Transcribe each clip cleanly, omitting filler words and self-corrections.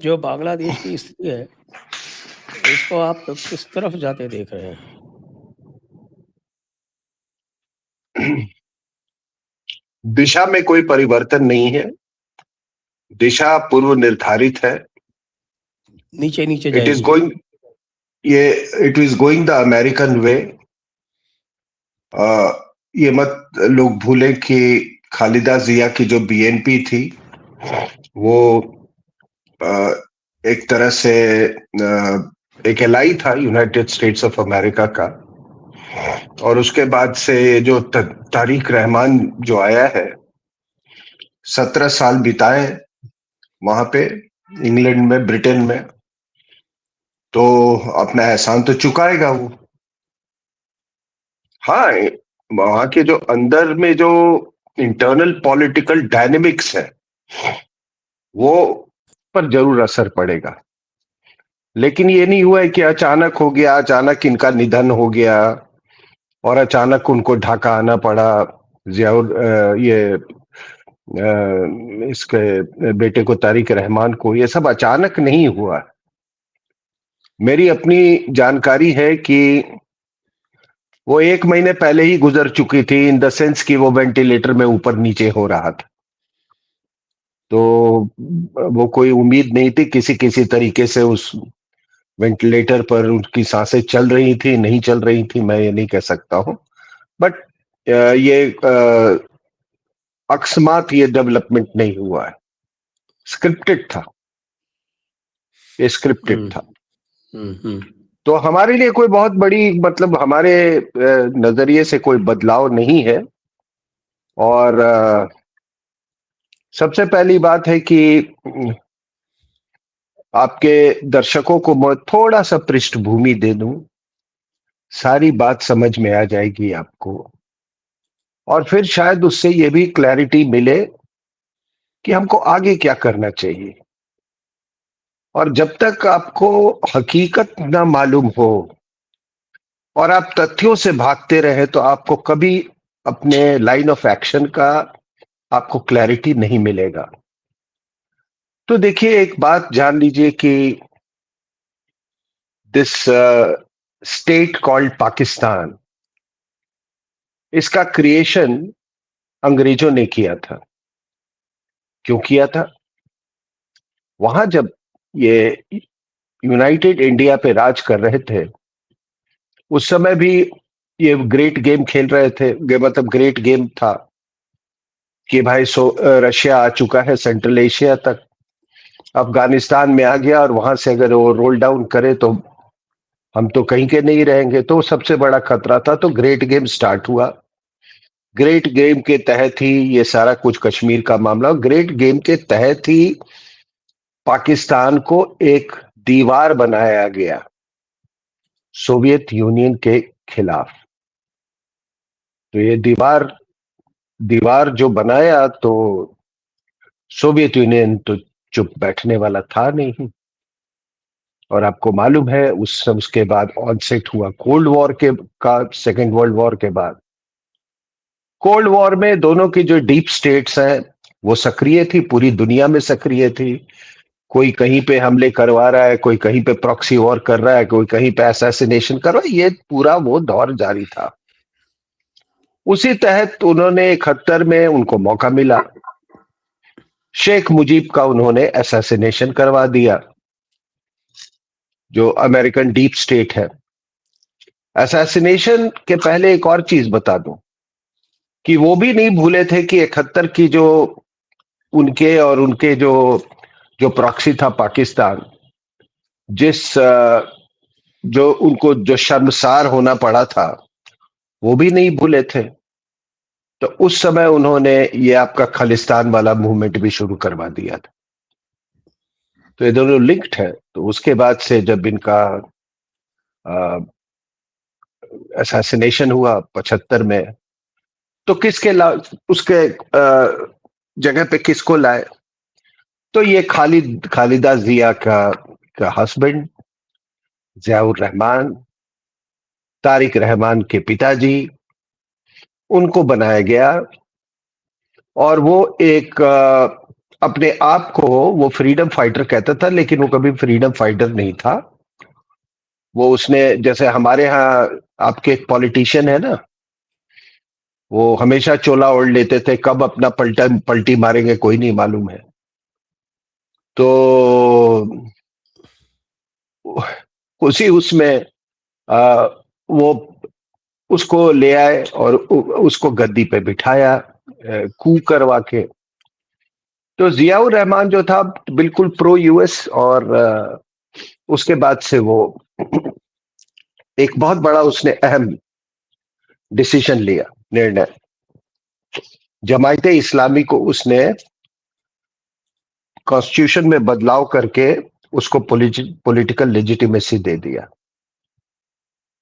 जो बांग्लादेश की स्थिति है, इसको आप किस तरफ जाते देख रहे हैं? दिशा में कोई परिवर्तन नहीं है। दिशा पूर्व निर्धारित है। नीचे नीचे इट इज जाएगी। गोइंग ये it is going the American way. ये मत लोग भूलें कि खालिदा जिया की जो बीएनपी थी वो अ, एक तरह से एक एलाई था यूनाइटेड स्टेट्स ऑफ अमेरिका का। और उसके बाद से जो तारिक रहमान जो आया है, 17 साल बिताए वहां पे, इंग्लैंड में, ब्रिटेन में, तो अपना एहसान तो चुकाएगा वो। हाँ, वहां के जो अंदर में जो इंटरनल पॉलिटिकल डायनेमिक्स है वो पर जरूर असर पड़ेगा। लेकिन ये नहीं हुआ है कि अचानक हो गया, अचानक इनका निधन हो गया और अचानक उनको ढाका आना पड़ा। जियाउर ये इसके बेटे को, तारिक रहमान को, ये सब अचानक नहीं हुआ। मेरी अपनी जानकारी है कि वो 1 महीने पहले ही गुजर चुकी थी, इन द सेंस कि वो वेंटिलेटर में ऊपर नीचे हो रहा था। तो वो कोई उम्मीद नहीं थी, किसी किसी तरीके से उस वेंटिलेटर पर उनकी सांसें चल रही थी, नहीं चल रही थी, मैं ये नहीं कह सकता हूँ। बट ये अकस्मात ये डेवलपमेंट नहीं हुआ है, स्क्रिप्टेड था, ये स्क्रिप्टेड हम्म था। हम्म। तो हमारे लिए कोई बहुत बड़ी, मतलब हमारे नजरिए से कोई बदलाव नहीं है। और सबसे पहली बात है कि आपके दर्शकों को मैं थोड़ा सा पृष्ठभूमि दे दूं, सारी बात समझ में आ जाएगी आपको। और फिर शायद उससे ये भी क्लैरिटी मिले कि हमको आगे क्या करना चाहिए। और जब तक आपको हकीकत ना मालूम हो और आप तथ्यों से भागते रहे, तो आपको कभी अपने लाइन ऑफ एक्शन का आपको क्लैरिटी नहीं मिलेगा। तो देखिए, एक बात जान लीजिए कि दिस स्टेट कॉल्ड पाकिस्तान, इसका क्रिएशन अंग्रेजों ने किया था। क्यों किया था? वहां जब ये यूनाइटेड इंडिया पे राज कर रहे थे, उस समय भी ये ग्रेट गेम खेल रहे थे। मतलब ग्रेट गेम था कि भाई रशिया आ चुका है सेंट्रल एशिया तक, अफगानिस्तान में आ गया, और वहां से अगर वो रोल डाउन करे तो हम तो कहीं के नहीं रहेंगे। तो सबसे बड़ा खतरा था, तो ग्रेट गेम स्टार्ट हुआ। ग्रेट गेम के तहत ही ये सारा कुछ कश्मीर का मामला, ग्रेट गेम के तहत ही पाकिस्तान को एक दीवार बनाया गया सोवियत यूनियन के खिलाफ। तो ये दीवार दीवार जो बनाया, तो सोवियत यूनियन तो चुप बैठने वाला था नहीं। और आपको मालूम है उसके बाद ऑनसेट हुआ कोल्ड वॉर के का, सेकेंड वर्ल्ड वॉर के बाद। कोल्ड वॉर में दोनों की जो डीप स्टेट्स हैं वो सक्रिय थी, पूरी दुनिया में सक्रिय थी। कोई कहीं पे हमले करवा रहा है, कोई कहीं पे प्रॉक्सी वॉर कर रहा है, कोई कहीं पे असैसिनेशन कर रहा है, ये पूरा वो दौर जारी था। उसी तहत उन्होंने 71 में उनको मौका मिला, शेख मुजीब का उन्होंने असैसिनेशन करवा दिया, जो अमेरिकन डीप स्टेट है। असैसिनेशन के पहले एक और चीज बता दूं कि वो भी नहीं भूले थे कि 71 की जो उनके और उनके जो जो प्रॉक्सी था पाकिस्तान, जिस जो उनको जो शर्मसार होना पड़ा था, वो भी नहीं भूले थे। तो उस समय उन्होंने ये आपका खालिस्तान वाला मूवमेंट भी शुरू करवा दिया था। तो ये दोनों लिंक्ड है। तो उसके बाद से जब इनका असैसिनेशन हुआ 75 में, तो उसके जगह पे किसको लाए? तो ये खालिदा जिया का हस्बैंड जियाउर रहमान, तारिक रहमान के पिताजी, उनको बनाया गया। और वो एक अपने आप को वो फ्रीडम फाइटर कहता था, लेकिन वो कभी फ्रीडम फाइटर नहीं था। वो उसने, जैसे हमारे यहाँ आपके एक पॉलिटिशियन है ना, वो हमेशा चोला ओढ़ लेते थे, कब अपना पलटी मारेंगे कोई नहीं मालूम है। तो उसी उसमें आ, वो उसको ले आए और उसको गद्दी पे बिठाया, कू करवा के। तो जियाउर रहमान जो था बिल्कुल प्रो यूएस, और उसके बाद से वो एक बहुत बड़ा उसने अहम डिसीजन लिया, निर्णय। जमायते इस्लामी को उसने कॉन्स्टिट्यूशन में बदलाव करके उसको पॉलिटिकल लेजिटिमेसी दे दिया।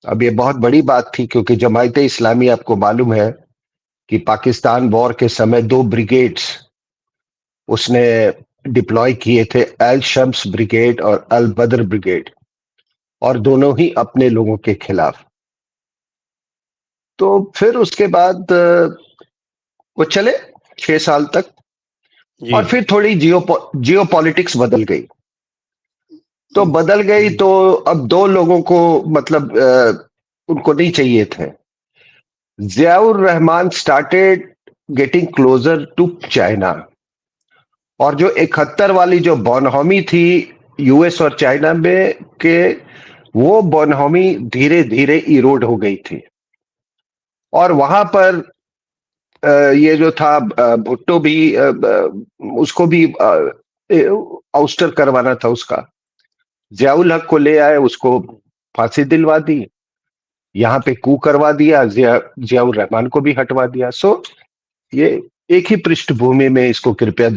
अब ये बहुत बड़ी बात थी, क्योंकि जमायते इस्लामी आपको मालूम है कि पाकिस्तान वॉर के समय 2 ब्रिगेड्स उसने डिप्लॉय किए थे, अल शम्स ब्रिगेड और अल बद्र ब्रिगेड, और दोनों ही अपने लोगों के खिलाफ। तो फिर उसके बाद वो चले 6 साल तक, जी। और फिर थोड़ी जियो पॉलिटिक्स बदल गई। तो बदल गई, हम्म। तो अब दो लोगों को, मतलब उनको नहीं चाहिए थे। Ziaur Rahman started getting closer to China, और जो 71 वाली जो बॉनहोमी थी यूएस और चाइना में के, वो बॉनहोमी धीरे धीरे इरोड हो गई थी। और वहां पर ये जो था भुट्टो भी, उसको भी आउस्टर करवाना था उसका। जियाउल हक को ले आए, उसको फांसी दिलवा दी, यहाँ पे कू करवा दिया, जियाउर रहमान को भी हटवा दिया। सो ये एक ही पृष्ठभूमि में इसको कृपया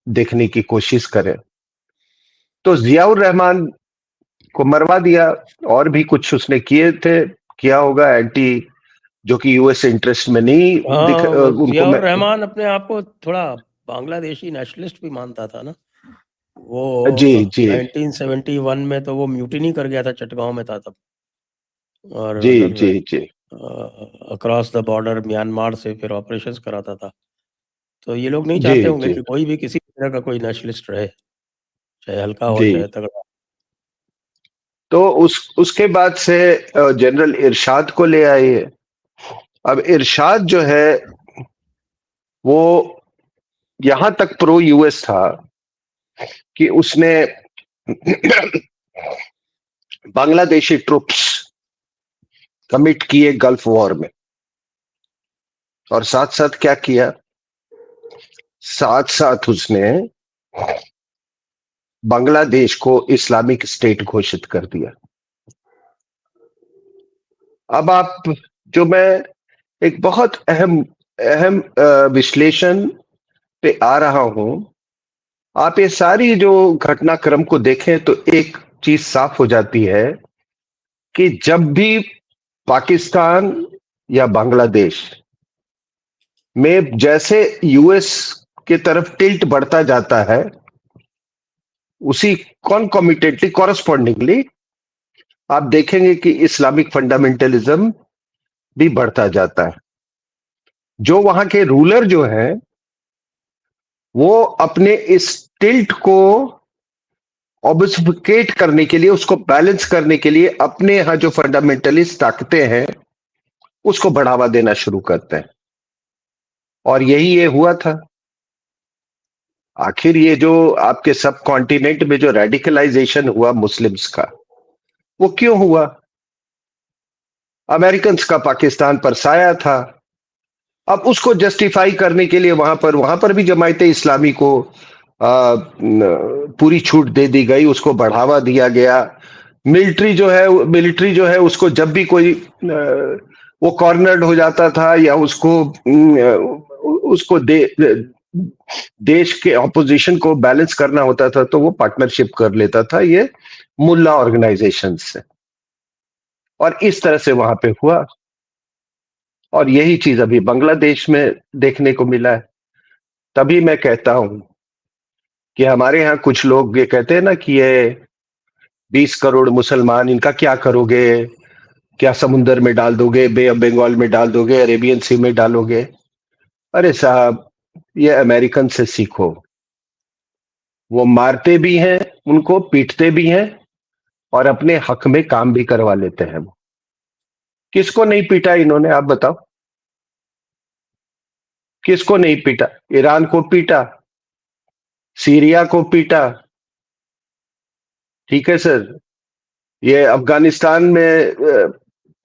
देखने की कोशिश करें। तो जियाउर रहमान को मरवा दिया, और भी कुछ उसने किया होगा एंटी, जो कि यूएस इंटरेस्ट में नहीं हाँ, वो उनको जियाउर मैं। रहमान अपने आप को थोड़ा बांग्लादेशी नेशनलिस्ट भी मानता था ना। जी वो जी 1971 में तो वो म्यूटिनी कर गया था, चटगांव में था तब। और जी उधर जी जी अक्रॉस द बॉर्डर म्यांमार से फिर ऑपरेशंस कराता था। तो ये लोग नहीं जी चाहते होंगे जी कि कोई भी किसी तरह का कोई नेशनलिस्ट रहे, चाहे हल्का हो जी। चाहे तगड़ा। तो उसके बाद से जनरल इरशाद को ले आए। अब इरशाद जो है वो यहां तक प्रो यूएस था कि उसने बांग्लादेशी ट्रुप्स कमिट किए गल्फ वॉर में, और साथ साथ क्या किया, साथ साथ उसने बांग्लादेश को इस्लामिक स्टेट घोषित कर दिया। अब आप, जो मैं एक बहुत अहम अहम विश्लेषण पे आ रहा हूं, आप ये सारी जो घटनाक्रम को देखें तो एक चीज साफ हो जाती है कि जब भी पाकिस्तान या बांग्लादेश में जैसे यूएस की तरफ टिल्ट बढ़ता जाता है, उसी कॉन्कॉमिटेंटली कॉरस्पॉन्डिंगली आप देखेंगे कि इस्लामिक फंडामेंटलिज्म भी बढ़ता जाता है। जो वहां के रूलर जो है, वो अपने इस टिल्ट को ऑब्फुकेट करने के लिए, उसको बैलेंस करने के लिए, अपने यहां जो फंडामेंटलिस्ट ताकतें हैं उसको बढ़ावा देना शुरू करते हैं। और यही ये हुआ था। आखिर ये जो आपके सब कॉन्टिनेंट में जो रेडिकलाइजेशन हुआ मुस्लिम्स का, वो क्यों हुआ? अमेरिकन का पाकिस्तान पर साया था। अब उसको जस्टिफाई करने के लिए वहां पर भी जमायते इस्लामी को पूरी छूट दे दी गई, उसको बढ़ावा दिया गया। मिलिट्री जो है उसको जब भी कोई वो कॉर्नर्ड हो जाता था, या उसको देश के ऑपोजिशन को बैलेंस करना होता था, तो वो पार्टनरशिप कर लेता था ये मुल्ला ऑर्गेनाइजेशन से। और इस तरह से वहां पे हुआ, और यही चीज अभी बांग्लादेश में देखने को मिला है। तभी मैं कहता हूं कि हमारे यहाँ कुछ लोग ये कहते हैं ना कि ये 20 करोड़ मुसलमान, इनका क्या करोगे? क्या समुंदर में डाल दोगे, बे ऑफ बंगाल में डाल दोगे, अरेबियन सी में डालोगे? अरे साहब, ये अमेरिकन से सीखो। वो मारते भी हैं, उनको पीटते भी हैं, और अपने हक में काम भी करवा लेते हैं। किसको नहीं पीटा इन्होंने, आप बताओ? किसको नहीं पीटा? ईरान को पीटा, सीरिया को पीटा, ठीक है सर, ये अफगानिस्तान में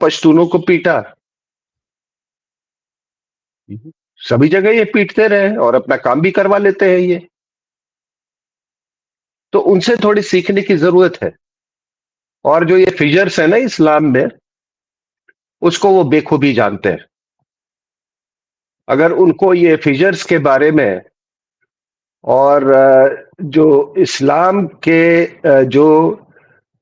पश्तूनों को पीटा, सभी जगह ये पीटते रहे और अपना काम भी करवा लेते हैं ये। तो उनसे थोड़ी सीखने की जरूरत है। और जो ये फिजर्स है ना इस्लाम में, उसको वो बेखूबी जानते हैं। अगर उनको ये फिजर्स के बारे में और जो इस्लाम के जो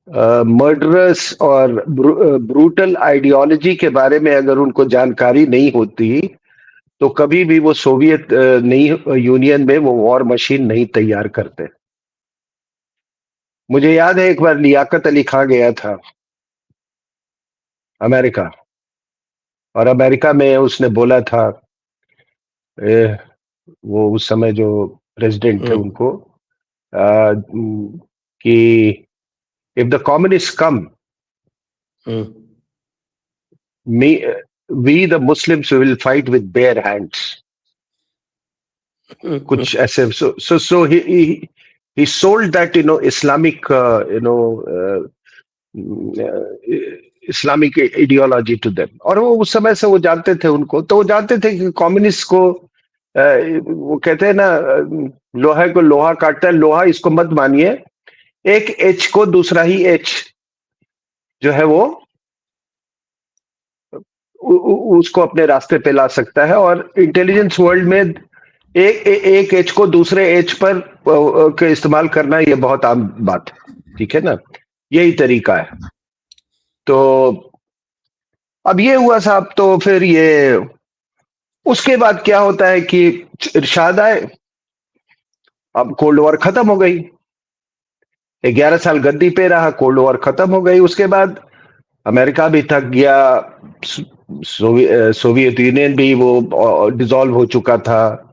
मर्डरस और ब्रूटल आइडियोलॉजी के बारे में अगर उनको जानकारी नहीं होती, तो कभी भी वो सोवियत नहीं यूनियन में वो वॉर मशीन नहीं तैयार करते। मुझे याद है एक बार लियाकत अली खां गया था अमेरिका, और अमेरिका में उसने बोला था, ए, वो उस समय जो प्रेसिडेंट थे उनको, कि if the communist come, me we the Muslims will fight with bare hands, कुछ ऐसे। so he sold that, Islamic, Islamic ideology to them. और वो उस समय से वो जानते थे उनको, तो वो जानते थे कि कम्युनिस्ट को वो कहते हैं ना, लोहे को लोहा काटता है, लोहा इसको मत मानिए, एक एच को दूसरा ही एच जो है वो उसको अपने रास्ते पे ला सकता है। और इंटेलिजेंस वर्ल्ड में एक एच को दूसरे एच पर के इस्तेमाल करना ये बहुत आम बात है, ठीक है ना, यही तरीका है। तो अब ये हुआ साहब, तो फिर ये उसके बाद क्या होता है कि इरशाद आए, अब कोल्ड वॉर खत्म हो गई, 11 साल गद्दी पे रहा, कोल्ड वॉर खत्म हो गई। उसके बाद अमेरिका भी थक गया, सोवियत यूनियन भी वो डिसॉल्व हो चुका था,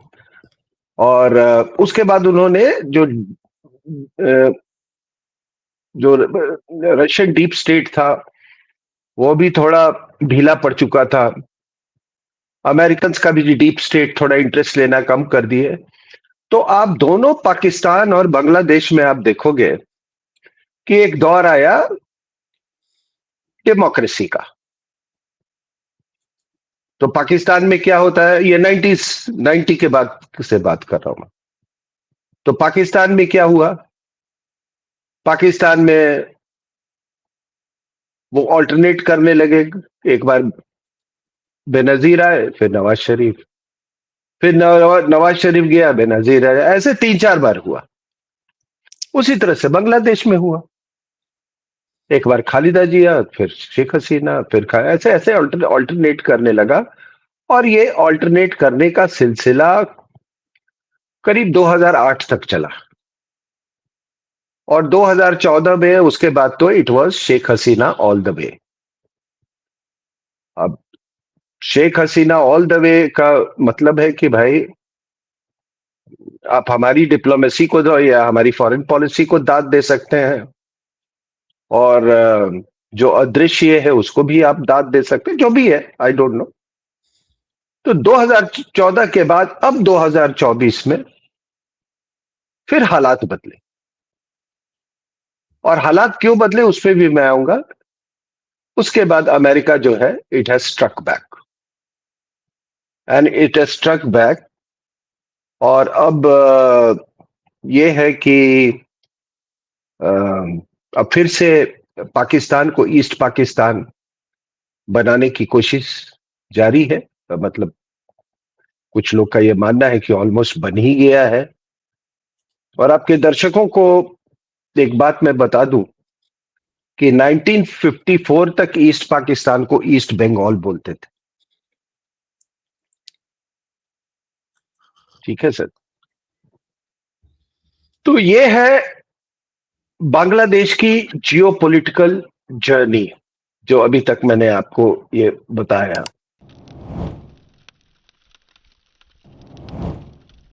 और उसके बाद उन्होंने जो रशियन डीप स्टेट था वो भी थोड़ा ढीला पड़ चुका था, अमेरिकन का भी डीप स्टेट थोड़ा इंटरेस्ट लेना कम कर दिए। तो आप दोनों पाकिस्तान और बांग्लादेश में आप देखोगे कि एक दौर आया डेमोक्रेसी का। तो पाकिस्तान में क्या होता है, ये 90 के बाद से बात कर रहा हूं। तो पाकिस्तान में क्या हुआ, पाकिस्तान में वो ऑल्टरनेट करने लगे, एक बार बेनजीर आए, फिर नवाज शरीफ, फिर नवाज शरीफ गया, बेनजीर आया, ऐसे 3-4 बार हुआ। उसी तरह से बांग्लादेश में हुआ, एक बार खालिदा जिया, फिर शेख हसीना, फिर ऐसे ऐसे ऑल्टरनेट करने लगा। और ये ऑल्टरनेट करने का सिलसिला करीब 2008 तक चला, और 2014 में उसके बाद तो it was Sheikh Hasina all the way. अब Sheikh Hasina all the way का मतलब है कि भाई आप हमारी डिप्लोमेसी को दो या हमारी फॉरेन पॉलिसी को दाद दे सकते हैं, और जो अदृश्य है उसको भी आप दाद दे सकते हैं, जो भी है, आई डोंट नो। तो 2014 के बाद अब 2024 में फिर हालात बदले, और हालात क्यों बदले उस पर भी मैं आऊंगा। उसके बाद अमेरिका जो है, it has struck back, and it has struck back. और अब ये है कि अब फिर से पाकिस्तान को ईस्ट पाकिस्तान बनाने की कोशिश जारी है। मतलब कुछ लोग का यह मानना है कि ऑलमोस्ट बन ही गया है। और आपके दर्शकों को एक बात मैं बता दूं कि 1954 तक ईस्ट पाकिस्तान को ईस्ट बंगाल बोलते थे, ठीक है सर। तो ये है बांग्लादेश की जियोपॉलिटिकल जर्नी, जो अभी तक मैंने आपको ये बताया।